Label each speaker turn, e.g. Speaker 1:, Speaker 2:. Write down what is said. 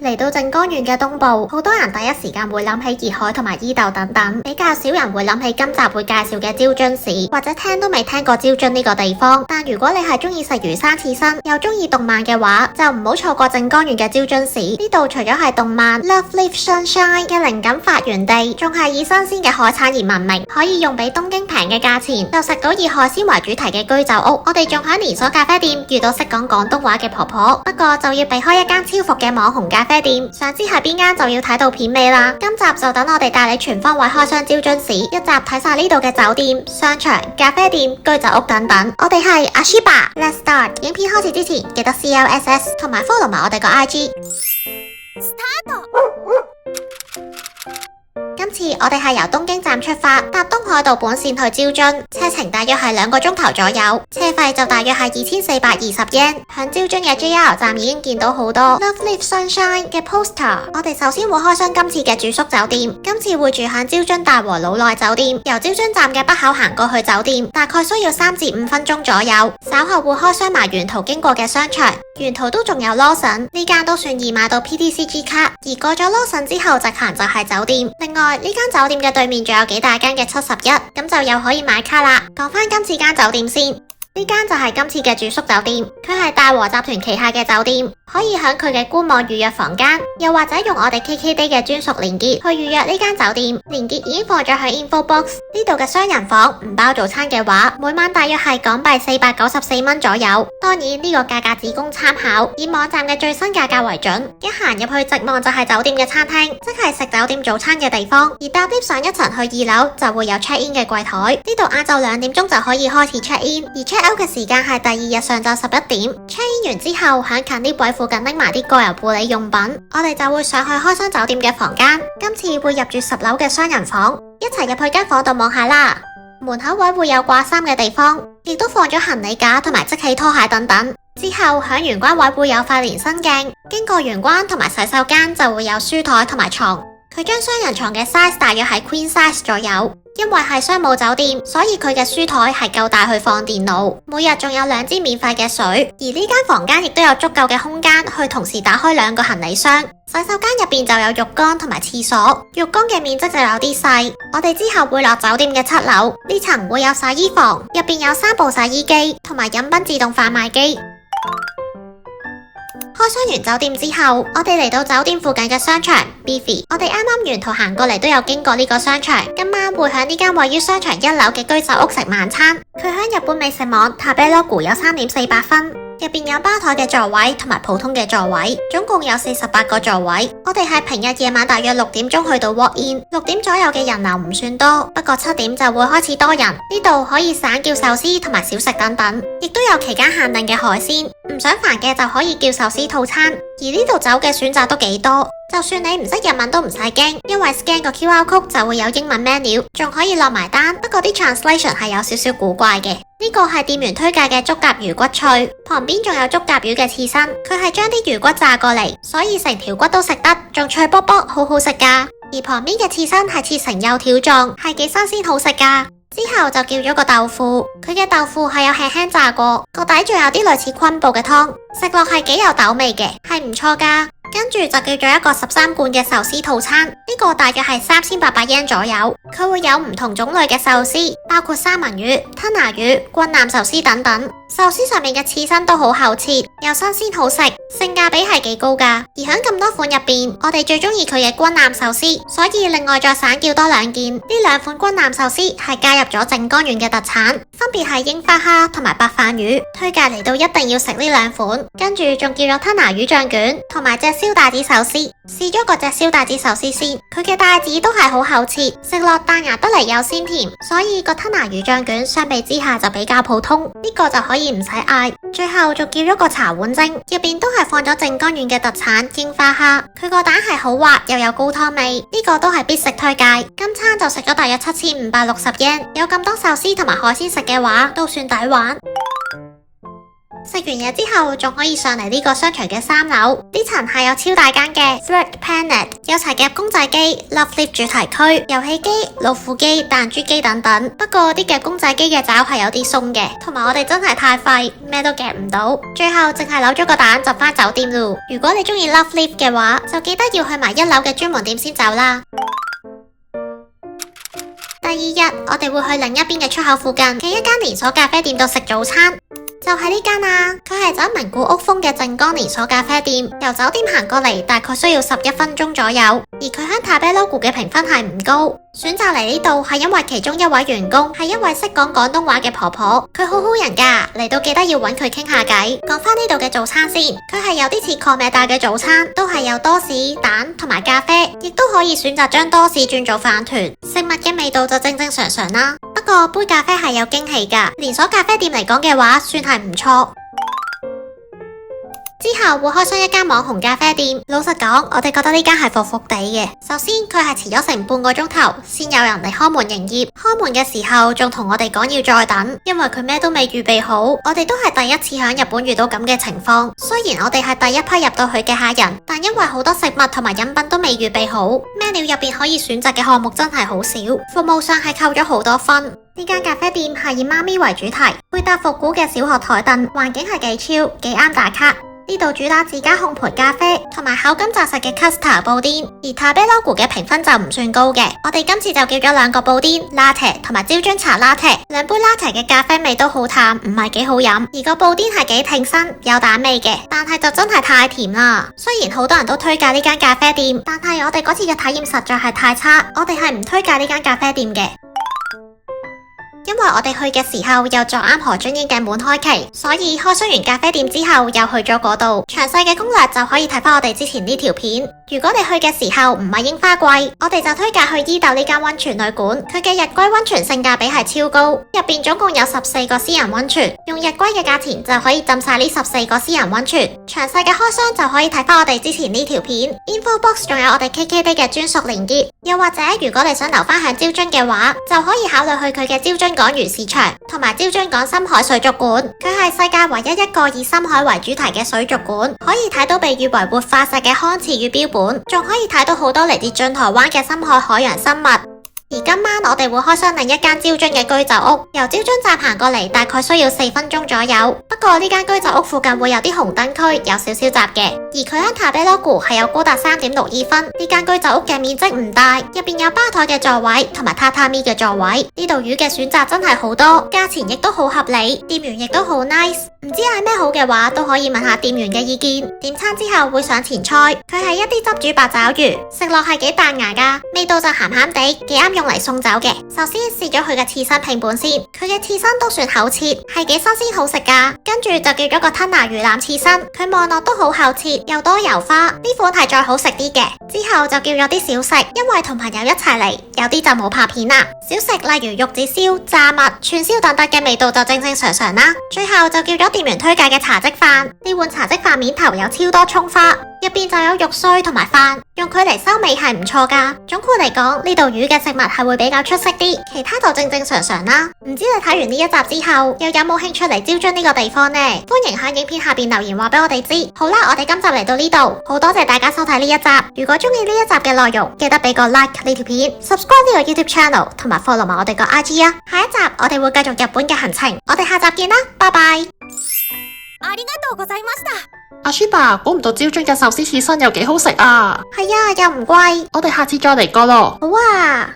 Speaker 1: 嚟到靜岡縣嘅東部，好多人第一時間會諗起熱海同埋伊豆等等，比較少人會諗起今集會介紹嘅招津市，或者聽都未聽過招津呢個地方。但如果你係中意食魚生刺身，又中意動漫嘅話，就唔好錯過靜岡縣嘅招津市。呢度除咗係動漫 Love Live Sunshine 嘅靈感發源地，仲係以新鮮嘅海產而聞名，可以用比東京平嘅價錢就食到以海鮮為主題嘅居酒屋。我哋仲喺連鎖咖啡店遇到識講廣東話嘅婆婆，不過就要避開一間超伏嘅網紅咖啡店，想知係邊間就要睇到片尾啦。今集就等我哋帶你全方位開箱招津市，一集睇晒呢度嘅酒店、商場、咖啡店、居酒屋等等。我哋係阿 Shiba，Let's start。影片開始之前記得 CLSS 同埋 follow 埋我哋個 IG。Start。今次我哋係由東京站出發，搭東海道本線去招津，車程大約係2個鐘頭左右，車費就大約係2420 yen。響招津嘅 JR 站已經見到好多 Love Live Sunshine 嘅 poster。我哋首先會開箱今次嘅住宿酒店，今次會住響招津大和老內酒店，由招津站嘅北口行過去酒店，大概需要3至5分鐘左右。稍後會開箱埋沿途經過嘅商場，沿途都仲有 Lawson， 呢間都算易買到 PTCG 卡，而過咗 Lawson 之後直行就係酒店。另外呢間酒店嘅對面仲有幾大間嘅71，咁就又可以買卡啦。講返今次間酒店先，呢間就係今次嘅住宿酒店，佢係大和集團旗下嘅酒店，可以響佢嘅官網預約房間，又或者用我哋 KKday 嘅專屬連結去預約呢間酒店，連結已經放咗喺 info box。呢度嘅雙人房唔包早餐嘅話，每晚大約係港幣494蚊左右。當然呢個價格只供參考，以網站嘅最新價格為準。一行入去直望就係酒店嘅餐廳，即係食酒店早餐嘅地方。而搭 lift 上一層去2樓就會有 check in 嘅櫃台，呢度晏晝2點鐘就可以開始 check in，而 check out 嘅時間係第2日上晝11點。check in 完之後，響近 lift 位附近拎埋啲個人護理用品，我哋就會上去開箱酒店嘅房間。今次會入住10樓嘅雙人房，一齊入去間房度望下啦。門口位會有掛衫嘅地方，亦都放咗行李架同埋即棄拖鞋等等。之後響玄關位會有塊連身鏡，經過玄關同埋洗手間就會有書台同埋床。佢將雙人床嘅 size 大約係 queen size 左右。因為係商務酒店，所以佢嘅書台係夠大去放電腦，每日仲有2支免費嘅水，而呢間房間亦都有足夠嘅空間去同時打開2個行李箱。洗手間入邊就有浴缸同埋廁所，浴缸嘅面積就有啲細。我哋之後會落酒店嘅7樓，呢層會有洗衣房，入邊有3部洗衣機同埋飲品自動販賣機。開箱完酒店之後，我哋嚟到酒店附近嘅商場 Beefy。我哋啱啱沿途行過嚟都有經過呢個商場，今晚會喺呢間位於商場1樓嘅居酒屋食晚餐。佢喺日本美食網 Tabelog 有3.48分。入邊有吧台嘅座位同埋普通嘅座位，總共有48個座位。我哋係平日夜晚大約6點鐘去到 walk in，6點左右嘅人流唔算多，不過7點就會開始多人。呢度可以散叫壽司同埋小食等等，亦都有期間限定嘅海鮮。唔想煩嘅就可以叫壽司套餐，而呢度酒嘅選擇都幾多。就算你唔識日文都唔使驚，因為 scan 個 QR code 就會有英文 menu， 仲可以落埋單。不過啲 translation 係有少少古怪嘅。呢個係店員推介嘅竹甲魚骨脆，旁邊仲有竹甲魚嘅刺身，佢係將啲魚骨炸過嚟，所以成條骨都食得，仲脆卜卜，好好食噶。而旁邊嘅刺身係切成幼條狀，係幾新鮮好食噶。之後就叫咗個豆腐，佢嘅豆腐係有輕輕炸過，個底仲有啲類似昆布嘅湯，食落係幾有豆味嘅，係唔錯噶。跟住就叫咗一個13罐嘅壽司套餐，呢個大約係3800 yen 左右。佢會有唔同種類嘅壽司，包括三文魚、吞拿魚、軍艦壽司等等。壽司上面嘅刺身都好厚切，又新鮮好食，性價比係幾高噶。而喺咁多款入邊，我哋最中意佢嘅軍艦壽司，所以另外再散叫多2件。呢2款軍艦壽司係加入咗靜岡縣嘅特產，分別係櫻花蝦同埋白飯魚。推介嚟到一定要食呢2款。跟住仲叫咗吞拿魚醬卷同埋隻燒帶子壽司。試咗嗰隻燒帶子壽司先，佢嘅帶子都係好厚切，食落彈牙得嚟又鮮甜，所以個吞拿魚醬卷相比之下就比較普通，呢個就可以唔使嗌。最後仲叫咗個茶碗蒸，入邊都係放咗靜岡縣嘅特產櫻花蝦，佢個蛋係好滑又有高湯味，呢個都係必食推介。今餐就食咗大約7560 yen，有咁多壽司同埋海鮮食嘅話，都算抵玩。食完嘢之後，仲可以上嚟呢個商場嘅3樓，呢層係有超大間嘅 Thread Planet， 有齊夾公仔機、Love Lift 主題區、遊戲機、老虎機、彈珠機等等。不過啲夾公仔機嘅爪係有啲鬆嘅，同埋我哋真係太廢，咩都夾唔到，最後淨係扭咗個蛋就返酒店咯。如果你中意 Love Lift 嘅話，就記得要去埋1樓嘅專門店先走啦。第2日，我哋會去另一邊嘅出口附近嘅一間連鎖咖啡店度食早餐。就係呢間啊，佢係走名古屋風嘅靜岡連鎖咖啡店，由酒店行過嚟大概需要11分鐘左右，而佢喺 Tabelog 嘅評分係唔高。選擇嚟呢度係因為其中一位員工係一位識講廣東話嘅婆婆，佢好好人噶，嚟到記得要揾佢傾下偈。講翻呢度嘅早餐先，佢係有啲似抗美大嘅早餐，都係有多士、蛋同埋咖啡，亦都可以選擇將多士轉做飯團，食物嘅味道就正正常常啦。不過杯咖啡係有驚喜噶，連鎖咖啡店嚟講嘅話，算係唔錯。之後會開上一間網紅咖啡店，老實講，我哋覺得呢間係伏伏地嘅。首先佢係遲咗成半個鐘頭先有人嚟開門營業，開門嘅時候仲同我哋講要再等，因為佢咩都未預備好。我哋都係第一次喺日本遇到咁嘅情況。雖然我哋係第一批入到去嘅客人，但因為好多食物同埋飲品都未預備好，menu入邊可以選擇嘅項目真係好少，服務上係扣咗好多分。呢間咖啡店係以媽咪為主題，配搭復古嘅小學台凳，環境係幾超，幾啱打卡。呢度主打自家烘焙咖啡同埋口感紮實嘅 Custard 布甸，而 Tabelog 嘅評分就唔算高嘅。我哋今次就叫咗2個布甸 Latte 同埋焦樽茶 Latte， 2杯 Latte 嘅咖啡味都好淡，唔係幾好飲。而個布甸係幾挺身，有蛋味嘅，但係就真係太甜啦。雖然好多人都推介呢間咖啡店，但係我哋嗰次嘅體驗實在係太差，我哋係唔推介呢間咖啡店嘅。因為我哋去嘅時候又撞啱何俊英嘅滿開期，所以開箱完咖啡店之後又去咗嗰度。詳細嘅攻略就可以睇翻我哋之前呢條片。如果你去嘅時候唔係櫻花季，我哋就推介去伊豆呢間溫泉旅館，佢嘅日歸溫泉性價比係超高，入邊總共有14個私人溫泉，用日歸嘅價錢就可以浸晒呢14個私人溫泉。詳細嘅開箱就可以睇翻我哋之前呢條片 info box， 仲有我哋 KKday 嘅專屬連結。又或者如果你想留翻響招津嘅話，就可以考慮去佢嘅招津港魚市場同埋招津港深海水族館，佢係世界唯一一個以深海為主題嘅水族館，可以睇到被譽為活化石嘅康池魚標本，仲可以睇到好多嚟自進台灣嘅深海海洋生物。而今晚我哋會開箱另一間招津嘅居酒屋，由招津站行過嚟大概需要4分鐘左右。不過呢間居酒屋附近會有啲紅燈區，有少少雜嘅。而佢喺 Tabelog 係有高達3.62分。呢間居酒屋嘅面積唔大，入邊有吧台嘅座位同埋榻榻米嘅座位。呢度魚嘅選擇真係好多，價錢亦都好合理，店員亦都好 nice。唔知嗌咩好嘅話，都可以問下店員嘅意見。點餐之後會上前菜，佢係一啲汁煮八爪魚，食落係幾彈牙噶，味道就鹹鹹地，幾啱用嚟送酒嘅。首先試咗佢嘅刺身拼盤先，佢嘅刺身都算厚切，係幾新鮮好食噶。跟住就叫咗個吞拿魚腩刺身，佢望落都好厚切，又多油花，呢款係再好食啲嘅。之後就叫咗啲小食，因為同朋友一齊嚟，有啲就冇拍片啦。小食例如玉子燒、炸物、串燒等等嘅味道就正正常常啦。最後就叫咗店員推介嘅茶漬飯，呢碗茶漬飯面頭有超多蔥花，入邊就有肉碎同埋飯，用佢嚟收尾係唔錯噶。總括嚟講，呢度魚嘅食物係會比較出色啲，其他就正正常常啦。唔知你睇完呢一集之後，又有冇興趣嚟招津呢個地方呢？歡迎喺影片下邊留言話俾我哋知。好啦，我哋今集嚟到呢度，好多謝大家收睇呢一集。如果中意呢一集嘅內容，記得俾個 like 呢條片 ，subscribe 呢個 YouTube channel， 同埋 follow 埋我哋個 IG 啊。下一集我哋會繼續日本嘅行程，我哋下集見啦，拜拜。
Speaker 2: ありがとうございました。
Speaker 3: 阿 Shiba， 估唔到招津嘅壽司刺身又幾好食啊！
Speaker 1: 係啊，又唔貴，
Speaker 3: 我哋下次再嚟過咯。
Speaker 1: 好啊。